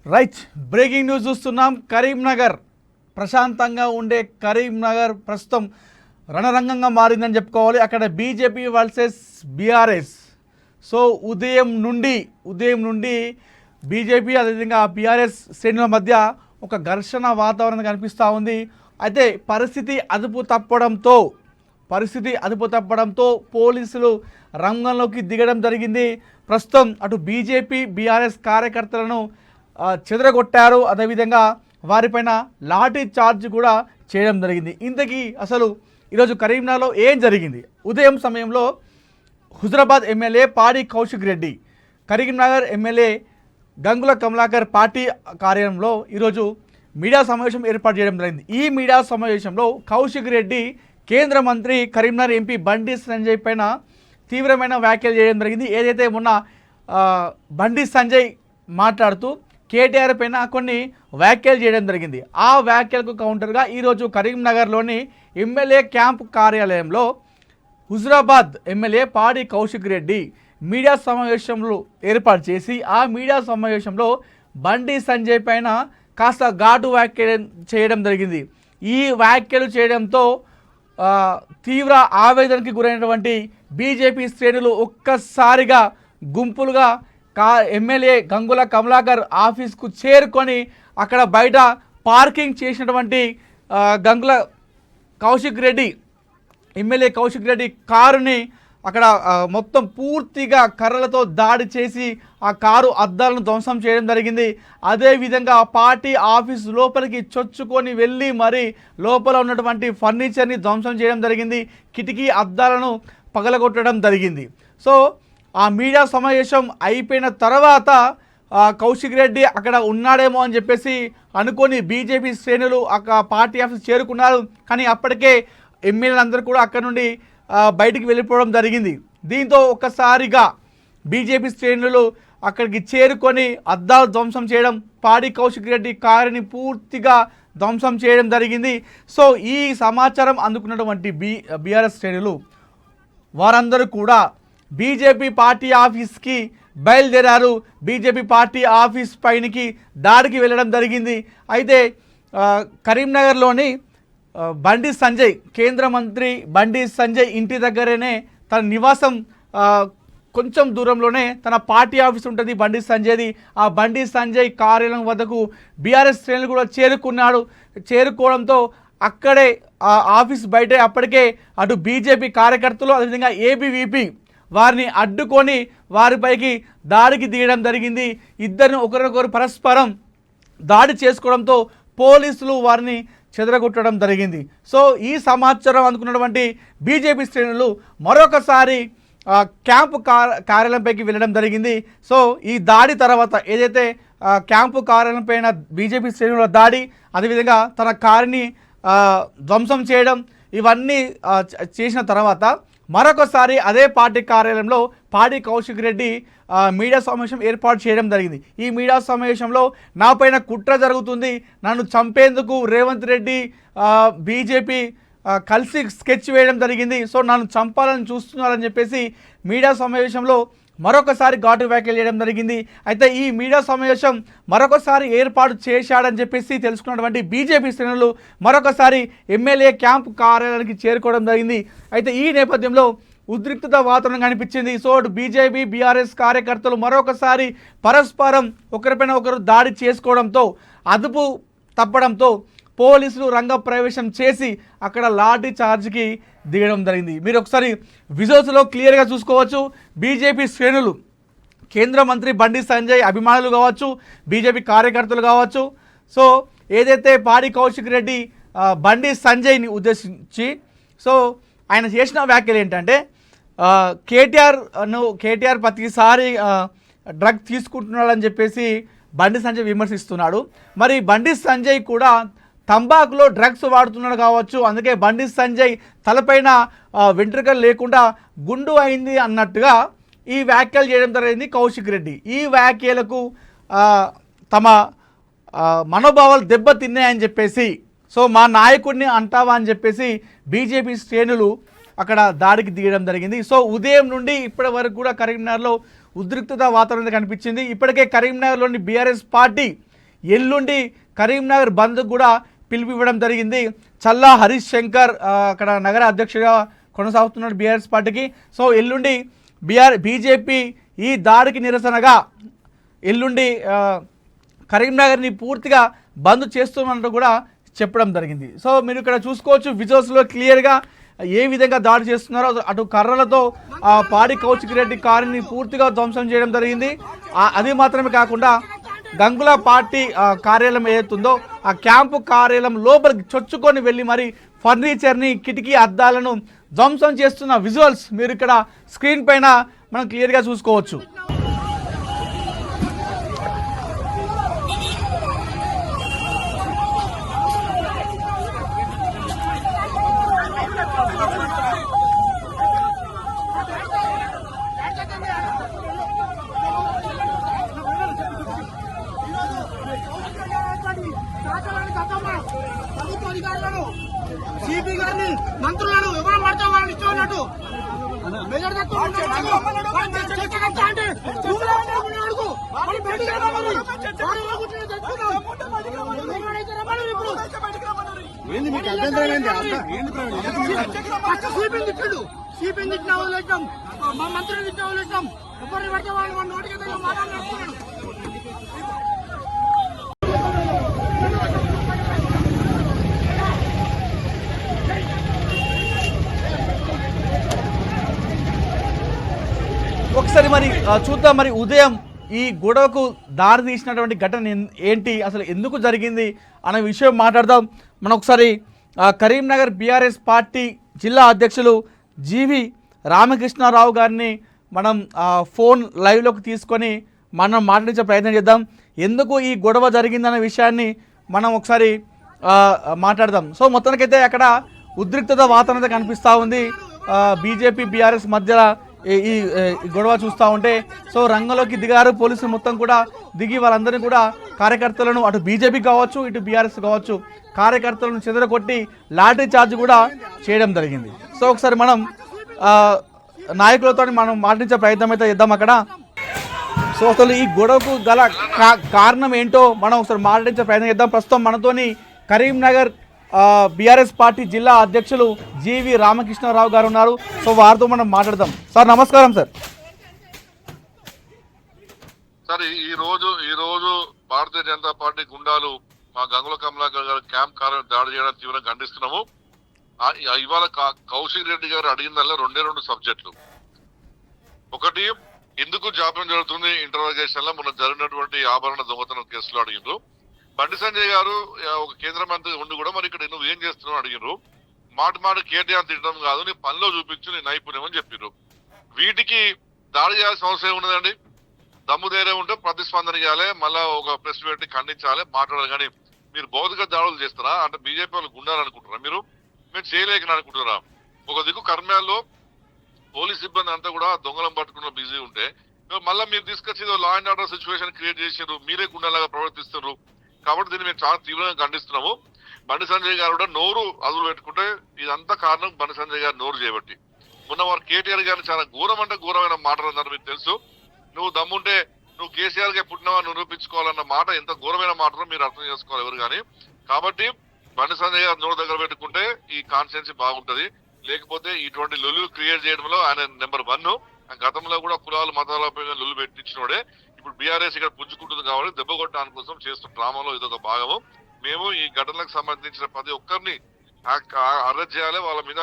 Right, breaking news చూస్తున్నాం. కరీంనగర్ ప్రశాంతంగా ఉండే కరీంనగర్ ప్రస్తుతం రణరంగంగా మారిందని చెప్పుకోవాలి. అక్కడ బీజేపీ వర్సెస్ బీఆర్ఎస్. సో ఉదయం నుండి బీజేపీ అదేవిధంగా బీఆర్ఎస్ శ్రేణుల మధ్య ఒక ఘర్షణ వాతావరణం కనిపిస్తూ ఉంది. అయితే పరిస్థితి అదుపు తప్పడంతో పోలీసులు రంగంలోకి దిగడం జరిగింది. ప్రస్తుతం అటు బీజేపీ బీఆర్ఎస్ కార్యకర్తలను చెదరగొట్టారు. అదేవిధంగా వారిపైన లాఠీ చార్జ్ కూడా చేయడం జరిగింది. ఇంతకీ అసలు ఈరోజు కరీంనగర్లో ఏం జరిగింది? ఉదయం సమయంలో హుజరాబాద్ ఎమ్మెల్యే పాడి కౌశిక్ రెడ్డి, కరీంనగర్ ఎమ్మెల్యే గంగుల కమలాకర్ పార్టీ కార్యాలయంలో ఈరోజు మీడియా సమావేశం ఏర్పాటు చేయడం జరిగింది. ఈ మీడియా సమావేశంలో కౌశిక్ రెడ్డి కేంద్ర మంత్రి కరీంనగర్ ఎంపీ బండి సంజయ్ పైన తీవ్రమైన వ్యాఖ్యలు చేయడం జరిగింది. ఏదైతే మొన్న బండి సంజయ్ మాట్లాడుతూ కేటీఆర్ పైన కొన్ని వ్యాఖ్యలు చేయడం జరిగింది. ఆ వ్యాఖ్యలకు కౌంటర్గా ఈరోజు కరీంనగర్లోని ఎమ్మెల్యే క్యాంప్ కార్యాలయంలో హుజరాబాద్ ఎమ్మెల్యే పాడి కౌశిక్ రెడ్డి మీడియా సమావేశంలో ఏర్పాటు చేసి ఆ మీడియా సమావేశంలో బండి సంజయ్ పైన కాస్త ఘాటు వ్యాఖ్యలు చేయడం జరిగింది. ఈ వ్యాఖ్యలు చేయడంతో తీవ్ర ఆవేదనకి గురైనటువంటి బీజేపీ శ్రేణులు ఒక్కసారిగా గుంపులుగా ఎమ్మెల్యే గంగుల కమలాకర్ ఆఫీస్కు చేరుకొని అక్కడ బయట పార్కింగ్ చేసినటువంటి గంగుల కౌశిక్ రెడ్డి ఎమ్మెల్యే కౌశిక్ రెడ్డి కారుని అక్కడ మొత్తం పూర్తిగా కర్రలతో దాడి చేసి ఆ కారు అద్దాలను ధ్వంసం చేయడం జరిగింది. అదేవిధంగా పార్టీ ఆఫీస్ లోపలికి చొచ్చుకొని వెళ్ళి మరి లోపల ఉన్నటువంటి ఫర్నిచర్ని ధ్వంసం చేయడం జరిగింది. కిటికీ అద్దాలను పగలగొట్టడం జరిగింది. సో ఆ మీడియా సమావేశం అయిపోయిన తర్వాత కౌశిక్ రెడ్డి అక్కడ ఉన్నాడేమో అని చెప్పేసి అనుకొని బీజేపీ శ్రేణులు అక్కడ పార్టీ ఆఫీస్ చేరుకున్నారు. కానీ అప్పటికే ఎమ్మెల్యేలందరూ కూడా అక్కడ నుండి బయటికి వెళ్ళిపోవడం జరిగింది. దీంతో ఒక్కసారిగా బీజేపీ శ్రేణులు అక్కడికి చేరుకొని అద్దాలు ధ్వంసం చేయడం, పాడి కౌశిక్ రెడ్డి కారుని పూర్తిగా ధ్వంసం చేయడం జరిగింది. సో ఈ సమాచారం అందుకున్నటువంటి బీఆర్ఎస్ శ్రేణులు వారందరూ కూడా బీజేపీ పార్టీ ఆఫీస్కి బయలుదేరారు. బీజేపీ పార్టీ ఆఫీస్ పైనకి దాడికి వెళ్ళడం జరిగింది. అయితే కరీంనగర్లోని బండి సంజయ్, కేంద్ర మంత్రి బండి సంజయ్ ఇంటి దగ్గరనే తన నివాసం కొంచెం దూరంలోనే తన పార్టీ ఆఫీస్ ఉంటుంది బండి సంజయ్ది. ఆ బండి సంజయ్ కార్యాలయం వద్దకు బీఆర్ఎస్ శ్రేణులు కూడా చేరుకోవడంతో అక్కడే ఆ ఆఫీస్ బయటే అప్పటికే అటు బీజేపీ కార్యకర్తలు అదేవిధంగా ఏబీవీపీ వారిని అడ్డుకొని వారిపైకి దాడికి దిగడం జరిగింది. ఇద్దరిని ఒకరినొకరు పరస్పరం దాడి చేసుకోవడంతో పోలీసులు వారిని చెదరగొట్టడం జరిగింది. సో ఈ సమాచారం అందుకున్నటువంటి బీజేపీ శ్రేణులు మరొకసారి క్యాంపు కార్యాలయంపైకి వెళ్ళడం జరిగింది. సో ఈ దాడి తర్వాత ఏదైతే క్యాంపు కార్యాలయం పైన బీజేపీ శ్రేణుల దాడి, అదేవిధంగా తన కారుని ధ్వంసం చేయడం, ఇవన్నీ చేసిన తర్వాత మరొకసారి అదే పార్టీ కార్యాలయంలో పాడి కౌశిక్ రెడ్డి మీడియా సమావేశం ఏర్పాటు చేయడం జరిగింది. ఈ మీడియా సమావేశంలో నాపైన కుట్ర జరుగుతుంది, నన్ను చంపేందుకు రేవంత్ రెడ్డి బీజేపీ కలిసి స్కెచ్ వేయడం జరిగింది, సో నన్ను చంపాలని చూస్తున్నారని చెప్పేసి మీడియా సమావేశంలో మరొకసారి ఘాటు వ్యాఖ్యలు చేయడం జరిగింది. అయితే ఈ మీడియా సమావేశం మరొకసారి ఏర్పాటు చేశాడని చెప్పేసి తెలుసుకున్నటువంటి బీజేపీ శ్రేణులు మరొకసారి ఎమ్మెల్యే క్యాంప్ కార్యాలయానికి చేరుకోవడం జరిగింది. అయితే ఈ నేపథ్యంలో ఉద్రిక్తత వాతావరణం కనిపించింది. సో బీజేపీ బీఆర్ఎస్ కార్యకర్తలు మరొకసారి పరస్పరం ఒకరిపైన ఒకరు దాడి చేసుకోవడంతో అదుపు తప్పడంతో పోలీసులు రంగ ప్రవేశం చేసి అక్కడ లాఠీ చార్జ్కి దిగడం జరిగింది. మీరు ఒకసారి విజువల్స్లో క్లియర్గా చూసుకోవచ్చు. బీజేపీ శ్రేణులు కేంద్ర మంత్రి బండి సంజయ్ అభిమానులు కావచ్చు, బీజేపీ కార్యకర్తలు కావచ్చు, సో ఏదైతే పాడి కౌశిక్ రెడ్డి బండి సంజయ్ని ఉద్దేశించి సో ఆయన చేసిన వ్యాఖ్యలు ఏంటంటే కేటీఆర్ ప్రతిసారి డ్రగ్ తీసుకుంటున్నాడని చెప్పేసి బండి సంజయ్ విమర్శిస్తున్నాడు. మరి బండి సంజయ్ కూడా తంబాకులో డ్రగ్స్ వాడుతున్నాడు కావచ్చు, అందుకే బండి సంజయ్ తలపైన వెంట్రుకలు లేకుండా గుండు అయింది అన్నట్టుగా ఈ వ్యాఖ్యలు చేయడం జరిగింది కౌశిక్ రెడ్డి. ఈ వ్యాఖ్యలకు తమ మనోభావాలు దెబ్బతిన్నాయని చెప్పేసి సో మా నాయకుడిని అంటావా అని చెప్పేసి బీజేపీ శ్రేణులు అక్కడ దాడికి దిగడం జరిగింది. సో ఉదయం నుండి ఇప్పటి వరకు కూడా కరీంనగర్లో ఉద్రిక్తత వాతావరణం కనిపించింది. ఇప్పటికే కరీంనగర్లోని బీఆర్ఎస్ పార్టీ ఎల్లుండి కరీంనగర్ బంద్కు కూడా పిలుపు ఇవ్వడం జరిగింది. చల్లా హరీష్ శంకర్ అక్కడ నగర అధ్యక్షుడిగా కొనసాగుతున్నాడు బీఆర్ఎస్ పార్టీకి. సో ఎల్లుండి బీజేపీ ఈ దాడికి నిరసనగా ఎల్లుండి కరీంనగర్ని పూర్తిగా బంద్ చేస్తున్నట్టు కూడా చెప్పడం జరిగింది. సో మీరు ఇక్కడ చూసుకోవచ్చు విజువల్స్లో క్లియర్గా ఏ విధంగా దాడి చేస్తున్నారో. అటు కర్రలతో పాడి కౌశిక్ రెడ్డి కారుని పూర్తిగా ధ్వంసం చేయడం జరిగింది. అది మాత్రమే కాకుండా గంగుల పార్టీ కార్యాలయం ఏదైతుందో ఆ క్యాంపు కార్యాలయం లోపలికి చొచ్చుకొని వెళ్ళి మరి ఫర్నిచర్ని కిటికీ అద్దాలను ధ్వంసం చేస్తున్న విజువల్స్ మీరు ఇక్కడ స్క్రీన్ పైన మనం క్లియర్గా చూసుకోవచ్చు. సిపి గారిని మంత్రులను ఎవరు పడితే వాళ్ళని ఇష్టం ఉన్నట్టు మీకు అభ్యంతరం తిట్టాడు. సిపిని తిట్టిన వదిలేస్తాం, మా మంత్రులు తిట్టిన వదిలేస్తాం. ఎవరిని పడితే వాళ్ళు నోటికి మాట్లాడుతున్నాడు. ఒకసారి మరి చూద్దాం మరి ఉదయం ఈ గొడవకు దారి తీసినటువంటి ఘటన ఏంటి, అసలు ఎందుకు జరిగింది అనే విషయం మాట్లాడదాం. మనం ఒకసారి కరీంనగర్ బీఆర్ఎస్ పార్టీ జిల్లా అధ్యక్షులు జీవి రామకృష్ణారావు గారిని మనం ఫోన్ లైవ్లోకి తీసుకొని మనం మాట్లాడించే ప్రయత్నం చేద్దాం. ఎందుకు ఈ గొడవ జరిగిందనే విషయాన్ని మనం ఒకసారి మాట్లాడదాం. సో మొత్తానికైతే అక్కడ ఉద్రిక్తత వాతావరణం కనిపిస్తూ ఉంది. బీజేపీ బీఆర్ఎస్ మధ్య ఈ గొడవ చూస్తూ ఉంటే సో రంగంలోకి దిగారు పోలీసులు మొత్తం కూడా దిగి వాళ్ళందరినీ కూడా కార్యకర్తలను అటు బీజేపీ కావచ్చు ఇటు బీఆర్ఎస్ కావచ్చు కార్యకర్తలను చెదరగొట్టి లాఠీ చార్జ్ కూడా చేయడం జరిగింది. సో ఒకసారి మనం నాయకులతో మనం మాట్లాడించే ప్రయత్నం అయితే చేద్దాం అక్కడ. సో అసలు ఈ గొడవకు గల కారణం ఏంటో మనం ఒకసారి మాట్లాడించే ప్రయత్నం చేద్దాం. ప్రస్తుతం మనతోని కరీంనగర్ బీఆర్ఎస్ పార్టీ జిల్లా అధ్యక్షులు జీవి రామకృష్ణారావు గారు ఉన్నారు. సో వారితో మనం మాట్లాడదాం. సార్ నమస్కారం. సార్ ఈ రోజు భారతీయ జనతా పార్టీ గుండాలు మా గంగుల కమలాకర్ గారు క్యాంప్ కారు దాడి చేయడం తీవ్రంగా ఖండిస్తున్నాము. ఇవాళ కౌశిక్ రెడ్డి గారు అడిగిందల్లా రెండు సబ్జెక్టులు. ఒకటి, ఎందుకు జాప్యం జరుగుతుంది ఇంటర్రోగేషన్ లో మొన్న జరిగినటువంటి ఆభరణ దొంగతనం కేసులో అడిగిండ్రు. బండి సంజయ్ గారు ఒక కేంద్ర మంత్రి ఉండి కూడా మరి ఇక్కడ నువ్వు ఏం చేస్తున్నావు అడిగినారు. మాట కేటీఆర్ తిట్టడం కాదు, నీ పనిలో చూపించు నీ నైపుణ్యం అని చెప్పారు. వీటికి దాడి చేయాల్సిన అవసరం ఉన్నదండి. దమ్ము ధైర్యం ఉంటే ప్రతిస్పందన చేయాలి, మళ్ళా ఒక ప్రెస్ పెట్టి ఖండించాలి, మాట్లాడాలి. కానీ మీరు భౌతిక దాడులు చేస్తారా అంటే బీజేపీ వాళ్ళు గుండాలనుకుంటారా? మీరు చేయలేకని అనుకుంటారా? ఒక దిక్కు కర్మాల్లో పోలీస్ సిబ్బంది అంతా కూడా దొంగలం పట్టుకున్న బిజీ ఉంటే మళ్ళీ మీరు తీసుకొచ్చి law and order situation create చేసారు, మీరే గుండాలాగా ప్రవర్తిస్తున్నారు. కాబట్టి దీన్ని మేము చాలా తీవ్రంగా ఖండిస్తున్నాము. బండి సంజయ్ గారు కూడా నోరు అదులు పెట్టుకుంటే ఇదంతా కారణం బండి సంజయ్ గారు నోరు చేయబట్టి. మొన్న వారు కేటీఆర్ గారిని చాలా ఘోరం అంటే ఘోరమైన మాటలు అన్నారు. మీకు తెలుసు, నువ్వు దమ్ముంటే నువ్వు కేసీఆర్ గా పుట్టినవా నిరూపించుకోవాలన్న మాట ఎంత ఘోరమైన మాటలో మీరు అర్థం చేసుకోవాలి ఎవరు కానీ. కాబట్టి బండి సంజయ్ గారు నోరు దగ్గర పెట్టుకుంటే ఈ కాన్స్టిట్యున్సీ బాగుంటది. లేకపోతే ఇటువంటి లొల్లు క్రియేట్ చేయడంలో ఆయన నెంబర్ 1. గతంలో కూడా కులాలు మతాలపై లొల్లు పెట్టించినోడే. ఇప్పుడు బీఆర్ఎస్ ఇక్కడ పుంజుకుంటుంది కాబట్టి దెబ్బ కొట్టడానికి కోసం చేస్తున్న డ్రామాలో ఇదొక భాగము. మేము ఈ ఘటనలకు సంబంధించిన ప్రతి ఒక్కరిని అరెస్ట్ చేయాలి, వాళ్ళ మీద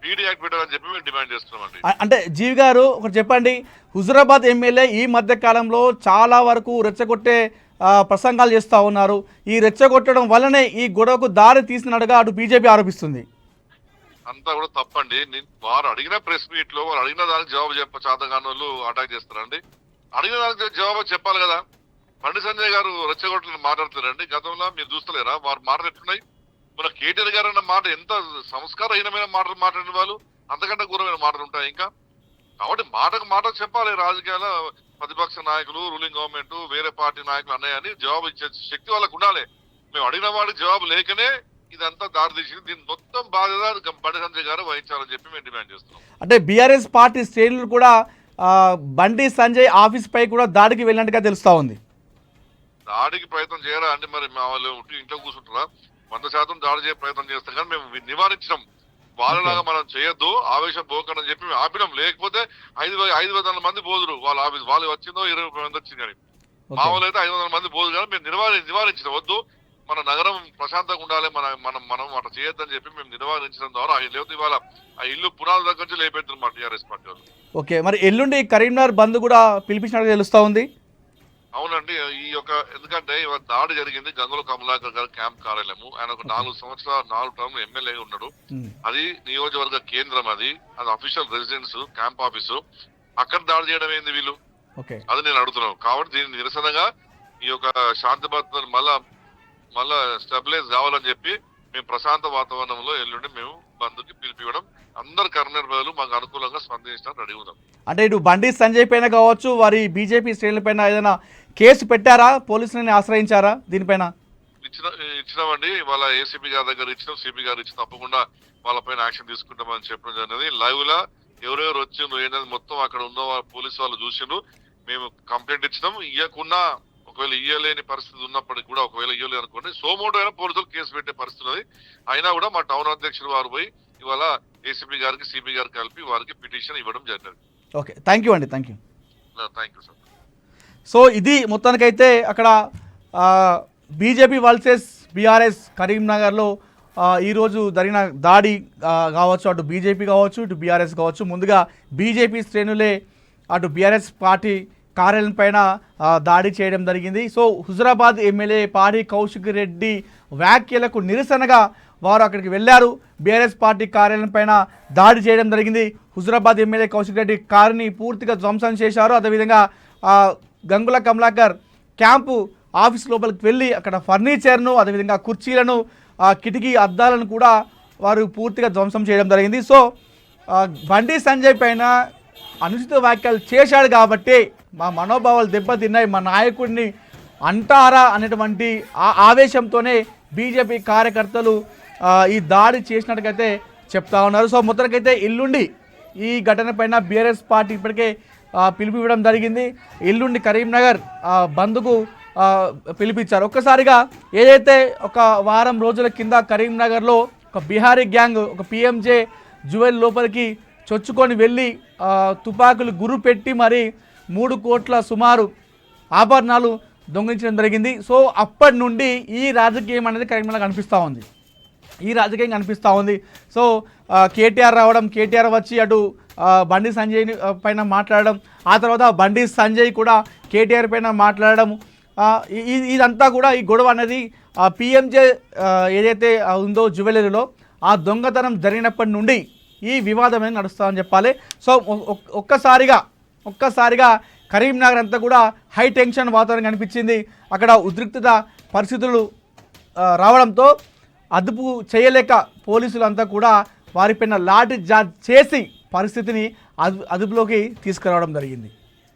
పీడీ యాక్ట్ పెట్టాలని చెప్పి మేము డిమాండ్ చేస్తున్నామండి. అంటే జీవి గారు ఒకటి చెప్పండి, హుజురాబాద్ ఎమ్మెల్యే ఈ మధ్య కాలంలో చాలా వరకు రెచ్చగొట్టే ప్రసంగాలు చేస్తూ ఉన్నారు. ఈ రెచ్చగొట్టడం వల్లనే ఈ గొడవకు దారి తీసినట్టుగా అటు బీజేపీ ఆరోపిస్తుంది. అంతా కూడా తప్పండి. వారు అడిగిన ప్రెస్ మీట్ లో వారు అడిగిన దానికి జవాబు చేతగాని వాళ్ళు అటాక్ చేస్తారండి. అడిగిన దానికి జవాబు చెప్పాలి కదా. బండి సంజయ్ గారు రెచ్చగొట్టని మాట్లాడుతారండి. గతంలో మీరు చూస్తలేరా వారు మాటలు ఎట్టున్నాయి. మన కేటీఆర్ గారు అన్న మాట ఎంత సంస్కారహీనమైన మాటలు మాట్లాడిన వాళ్ళు, అంతకంటే ఘోరమైన మాటలు ఉంటాయి ఇంకా. కాబట్టి మాట చెప్పాలి. రాజకీయాల ప్రతిపక్ష నాయకులు, రూలింగ్ గవర్నమెంట్, వేరే పార్టీ నాయకులు అన్నాయని జవాబు ఇచ్చే శక్తి వాళ్ళకు ఉండాలి. మేము అడిగిన వాడికి జవాబు లేకనే ఇదంతా దారి తీసింది. దీని మొత్తం బాధ్యత బండి సంజయ్ గారు వహించాలని చెప్పి మేము డిమాండ్ చేస్తున్నాం. అంటే బీఆర్ఎస్ పార్టీ శ్రేణులు కూడా బండి సంజయ్ ఆఫీస్ పై కూడా దాడికి వెళ్ళినట్టుగా తెలుస్తా ఉంది. దాడికి ప్రయత్నం చేయరా అండి? మరి మా వాళ్ళు ఇంట్లో కూర్చుంటారా? 100% దాడి చేయ ప్రయత్నం చేస్తాం, కానీ మేము నివారించినాం. వాళ్ళలాగా మనం చేయొద్దు, ఆవేశం పోకని చెప్పి మేము ఆపినాం. లేకపోతే 500 మంది పోదురు వాళ్ళ ఆఫీస్. వాళ్ళు వచ్చిందో 20 మంది వచ్చింది, కానీ మా వాళ్ళు అయితే 500 మంది పోదురు. కానీ మేము నివారించిన వద్దు, మన నగరం ప్రశాంతంగా ఉండాలి, మనం అట్లా చేయొద్దని చెప్పి మేము నివారించడం ద్వారా లేకపోతే ఇవాళ ఆ ఇల్లు పునాదుల దగ్గర నుంచి లేపెడుతున్నారు మా టీఆర్ఎస్ పార్టీ వాళ్ళు. ఓకే, మరి ఎల్లుండి కరీంనగర్ బంద్ కూడా పిలిపించినట్టు తెలుస్తా ఉంది. అవునండి, ఈ యొక్క ఎందుకంటే ఇవాళ దాడి జరిగింది గంగుల కమలాకర్ గారి క్యాంప్ కార్యాలయము. ఆయన ఒక 4 సంవత్సరాలు 4 టర్మ్ ఎమ్మెల్యే ఉన్నాడు. అది నియోజకవర్గ కేంద్రం, అది అఫీషియల్ రెసిడెన్స్ క్యాంప్ ఆఫీసు. అక్కడ దాడి చేయడం ఏంది వీళ్ళు? అది నేను అడుగుతున్నాను. కాబట్టి దీని నిరసనగా ఈ యొక్క శాంతి భద్రతను మళ్ళా స్టెబిలైజ్ కావాలని చెప్పి మేము ప్రశాంత వాతావరణంలో ఎల్లుండి మేము బంద్కి పిలిపివ్వడం, అందరు కరీంనగర్ ప్రజలు మాకు అనుకూలంగా స్పందించడానికి రెడీ ఉన్నాం. అంటే ఇటు బండి సంజయ్ పైన కావచ్చు, వారి బీజేపీ శ్రేణుల పైన ఏదైనా కేసు పెట్టారా? పోలీసులని ఆశ్రయించారా దీనిపైన? ఇచ్చినామండి. వాళ్ళ ఏసీపీ గారి దగ్గర ఇచ్చినాం, సిపి గారు ఇచ్చి తప్పకుండా వాళ్ళపైన యాక్షన్ తీసుకుంటామని చెప్పడం జరిగింది. లైవ్ లా ఎవరెవరు వచ్చిండ్రు ఏంటది మొత్తం అక్కడ ఉన్న పోలీసు వాళ్ళు చూసిండ్రు. మేము కంప్లైంట్ ఇచ్చినాం. ఇవ్వకున్నా ఒకవేళ ఇయ్యలేని పరిస్థితి ఉన్నప్పటికీ కూడా, ఒకవేళ ఇయ్యలేదు అనుకోండి, సోమోటో అయినా పోలీసులు కేసు పెట్టే పరిస్థితి ఉన్నది. అయినా కూడా మా టౌన్ అధ్యక్షుడు వారు పోయి ఇవాళ ఏసీపీ గారికి సిపి గారికి కలిపి వారికి పిటిషన్ ఇవ్వడం జరిగింది. ఓకే, థ్యాంక్ యూ అండి. Thank you sir. సో ఇది మొత్తానికైతే అక్కడ బీజేపీ వర్సెస్ బీఆర్ఎస్ కరీంనగర్లో ఈరోజు జరిగిన దాడి కావచ్చు, అటు బీజేపీ కావచ్చు ఇటు బీఆర్ఎస్ కావచ్చు. ముందుగా బీజేపీ శ్రేణులే అటు బీఆర్ఎస్ పార్టీ కార్యాలయం పైన దాడి చేయడం జరిగింది. సో హుజురాబాద్ ఎమ్మెల్యే పాడి కౌశిక్ రెడ్డి వ్యాఖ్యలకు నిరసనగా వారు అక్కడికి వెళ్ళారు. బీఆర్ఎస్ పార్టీ కార్యాలయం పైన దాడి చేయడం జరిగింది. హుజురాబాద్ ఎమ్మెల్యే కౌశిక్ రెడ్డి కారుని పూర్తిగా ధ్వంసం చేశారు. అదేవిధంగా గంగుల కమలాకర్ క్యాంపు ఆఫీస్ లోపలికి వెళ్ళి అక్కడ ఫర్నిచర్ను, అదేవిధంగా కుర్చీలను, కిటికీ అద్దాలను కూడా వారు పూర్తిగా ధ్వంసం చేయడం జరిగింది. సో బండి సంజయ్ పైన అనుచిత వ్యాఖ్యలు చేశాడు కాబట్టి మా మనోభావాలు దెబ్బతిన్నాయి, మా నాయకుడిని అంటారా అనేటువంటి ఆవేశంతోనే బీజేపీ కార్యకర్తలు ఈ దాడి చేసినట్టుగైతే చెప్తా ఉన్నారు. సో మొత్తానికైతే ఎల్లుండి ఈ ఘటన పైన బీఆర్ఎస్ పార్టీ ఇప్పటికే పిలుపు ఇవ్వడం జరిగింది. ఎల్లుండి కరీంనగర్ బంద్కు పిలిపించారు. ఒక్కసారిగా ఏదైతే ఒక వారం రోజుల కింద కరీంనగర్లో ఒక బిహారీ గ్యాంగ్ ఒక పిఎంజే జ్యువెల్ లోపలికి చొచ్చుకొని వెళ్ళి తుపాకులు గురు పెట్టి మరి 3 కోట్ల సుమారు ఆభరణాలు దొంగిలించడం జరిగింది. సో అప్పటి నుండి ఈ రాజకీయం అనేది కరీంనగర్ కనిపిస్తూ ఉంది. సో కేటీఆర్ రావడం, కేటీఆర్ వచ్చి అటు బండి సంజయ్ పైన మాట్లాడడం, ఆ తర్వాత బండి సంజయ్ కూడా కేటీఆర్ పైన మాట్లాడడం, ఇదంతా కూడా ఈ గొడవ అనేది పిఎంజే ఏదైతే ఉందో జ్యువెలరీలో ఆ దొంగతనం జరిగినప్పటి నుండి ఈ వివాదం అనేది నడుస్తుందని చెప్పాలి. సో ఒక్కసారిగా కరీంనగర్ అంతా కూడా హై టెన్షన్ వాతావరణం కనిపించింది. అక్కడ ఉద్రిక్తత పరిస్థితులు రావడంతో అదుపు చేయలేక పోలీసులు అంతా కూడా వారిపైన లాఠీ చార్జ్ చేసి పరిస్థితిని అదుపులోకి తీసుకురావడం జరిగింది.